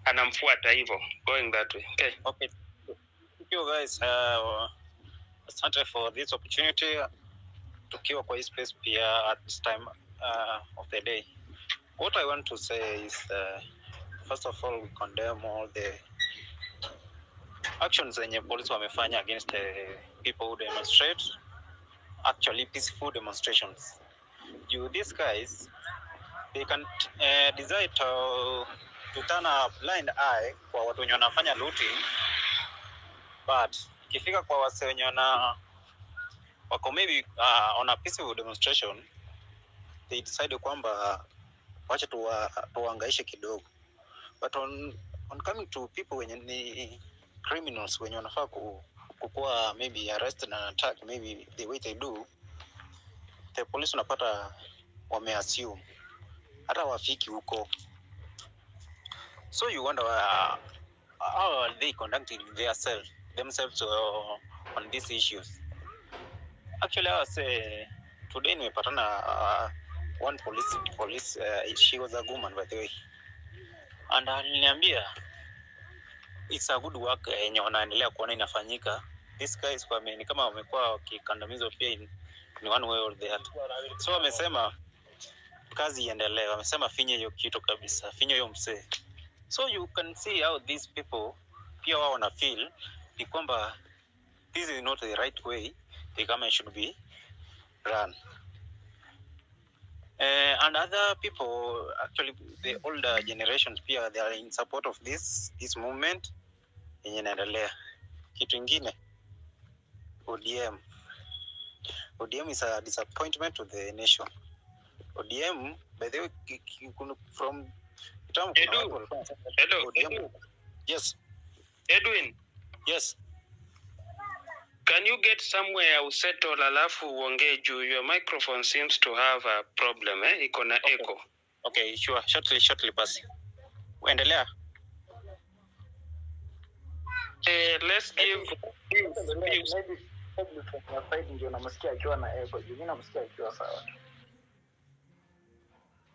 anamfuata hivyo, going that way. Okay. Thank you guys. Asante for this opportunity. Tukiwa kwa hii space pia at this time of the day. What I want to say is, first of all, we condemn all the actions zenye police wamefanya against the people who demonstrate, actually peaceful demonstrations. These guys, they can decide to turn a blind eye kwa watu wenye wanafanya looting, but ikifika kwa wase wenye wako maybe on a peaceful demonstration, they decide kwamba wacha tuangaishe kidogo. But on coming to people wenye ni criminals, wenye wanafaa kukua maybe arrested and attacked, maybe the way they do, the police unapata wameassume hata wafiki huko. So you wonder how are they conducting themselves on these issues. Actually, I say today nimepatana one police she was a woman, by the way, and aliniambia it's a good work yenye wanaendelea kuona inafanyika. These guys ni kama wamekuwa wakikandamizwa pia in one way or the other. So wamesema kazi iendelee, wamesema finye hiyo kitu kabisa, finye hiyo msee. So you can see how these people pia wao wana feel ni kwamba this is not the right way the government should be run. And other people, actually the older generations pia, they are in support of this movement yenye inaendelea. Kitu ingine, ODM is a disappointment to the nation. ODM, by the way, from Hello. ODM. Yes. Edwin. Yes. Can you get somewhere usettle alafu uongee juu? Your microphone seems to have a problem, iko na echo. Okay, sure. Shortly basi. Uendelea. Let's give maybe from side ndio namsikia akiwa na echo. Mimi namsikia akiwa sawa.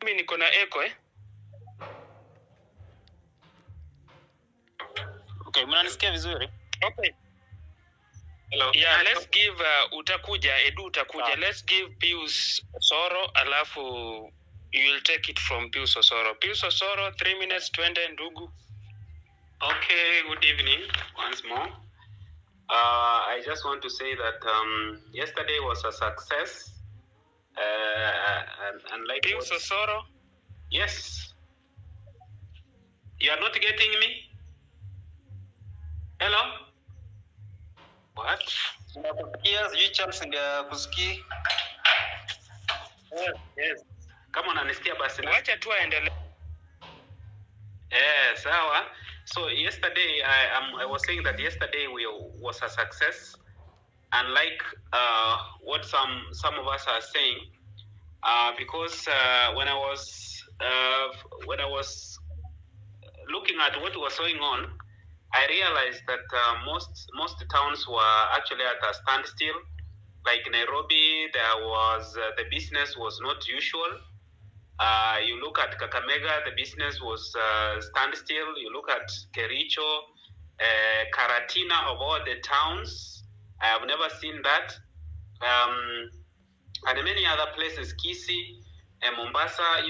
Mimi niko na echo Okay, mnanisikia vizuri? Okay. Hello. Yeah, let's give utakuja Edu utakuja. Let's give Pius Osoro alafu you will take it from Pius Osoro. Pius Osoro, 3 minutes, twende ndugu. Okay, good evening once more. I just want to say that yesterday was a success. And like Pius Osoro? Yes. You are not getting me? Hello? What? Yes, you chaps ndio kusikii. Yes. Kama unanisikia basi. Wacha tu aendelee. Sawa. So yesterday I was saying that yesterday was a success, and like what some of us are saying, because when I was looking at what was going on, I realized that most towns were actually at a standstill. Like Nairobi, there was the business was not usual. You look at Kakamega, the business was standstill. You look at Kericho, Karatina, of all the towns, I have never seen that. And many other places, Kisii, Mombasa,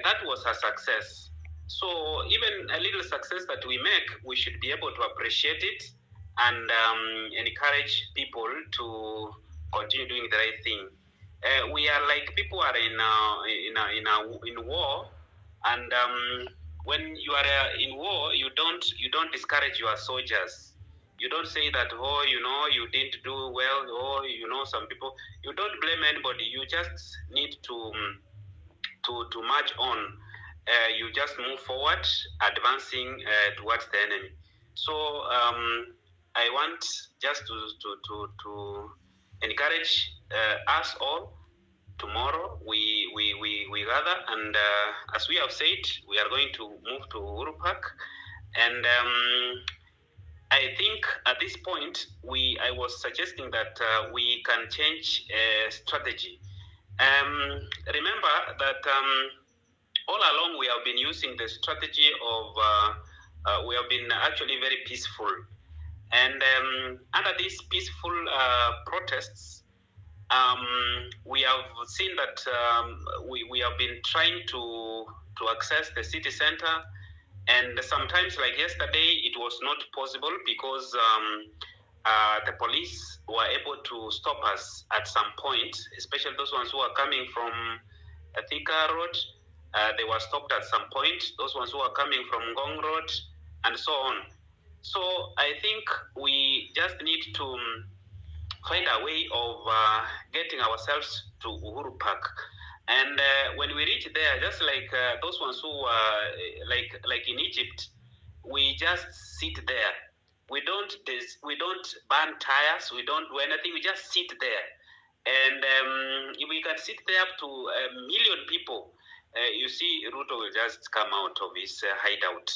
that was a success. So even a little success that we make, we should be able to appreciate it and encourage people to continue doing the right thing. We are like people are in war, and when you are in war, you don't discourage your soldiers. You don't say that, you didn't do well, some people. You don't blame anybody. You just need to march on. You just move forward, advancing towards the enemy. So I want just to encourage us all. Tomorrow we gather, and as we have said, we are going to move to Uhuru Park, and I think at this point I was suggesting that we can change strategy. Remember that all along we have been using the strategy of we have been actually very peaceful, and under these peaceful protests, we have seen that we have been trying to access the city center, and sometimes, like yesterday, it was not possible because the police were able to stop us at some point, especially those ones who are coming from Thika Road. They were stopped at some point. Those ones who are coming from Gong Road, and so on. So I think we just need to find a way of getting ourselves to Uhuru Park. And when we reach there, just like those ones who like in Egypt, we just sit there. We don't burn tires. We don't do anything. We just sit there. And if we can sit there up to 1 million people, you see, Ruto will just come out of his hideout.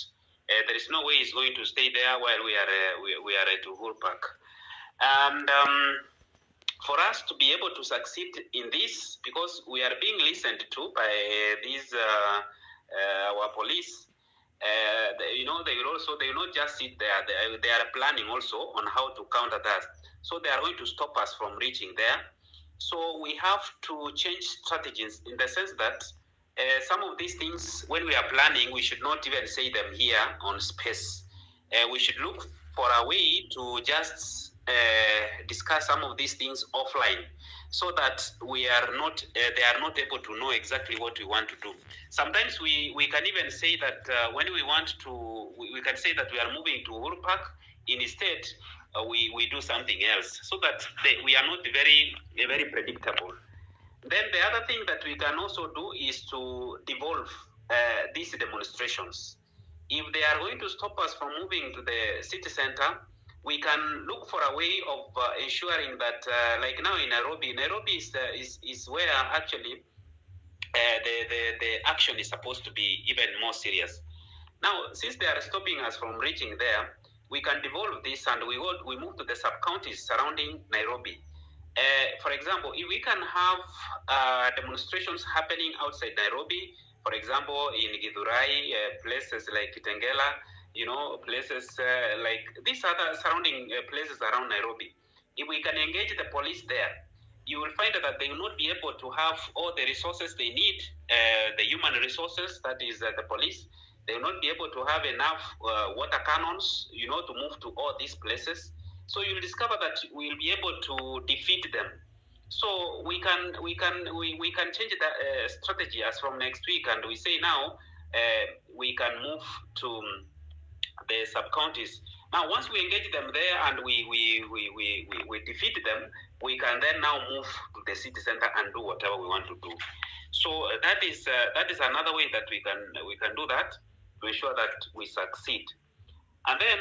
There is no way he's going to stay there while we are at Uhuru Park. And for us to be able to succeed in this, because we are being listened to by these our police, they will not just sit there. They are planning also on how to counter that. So they are going to stop us from reaching there. So we have to change strategies in the sense that some of these things, when we are planning, we should not even say them here on space. We should look for a way to just discuss some of these things offline, so that they are not able to know exactly what we want to do. Sometimes we can even say that when we want to, we can say that we are moving to Uhuru Park. Instead, we do something else, so that we are not very predictable. Then the other thing that we can also do is to devolve these demonstrations. If they are going to stop us from moving to the city center, we can look for a way of ensuring that, like now in Nairobi is where actually the action is supposed to be even more serious. Now, since they are stopping us from reaching there, we can devolve this and we move to the sub-counties surrounding Nairobi. For example, if we can have demonstrations happening outside Nairobi, for example, in Githurai, places like Kitengela, places like these other surrounding places around Nairobi. If we can engage the police there, you will find that they will not be able to have all the resources they need, the human resources, that is the police. They will not be able to have enough water cannons, to move to all these places. So you'll discover that we'll be able to defeat them. So we can change the strategy as from next week, and we say now we can move to the sub-counties. Now, once we engage them there and we defeat them, we can then now move to the city center and do whatever we want to do. So that is another way that we can do that to ensure that we succeed. And then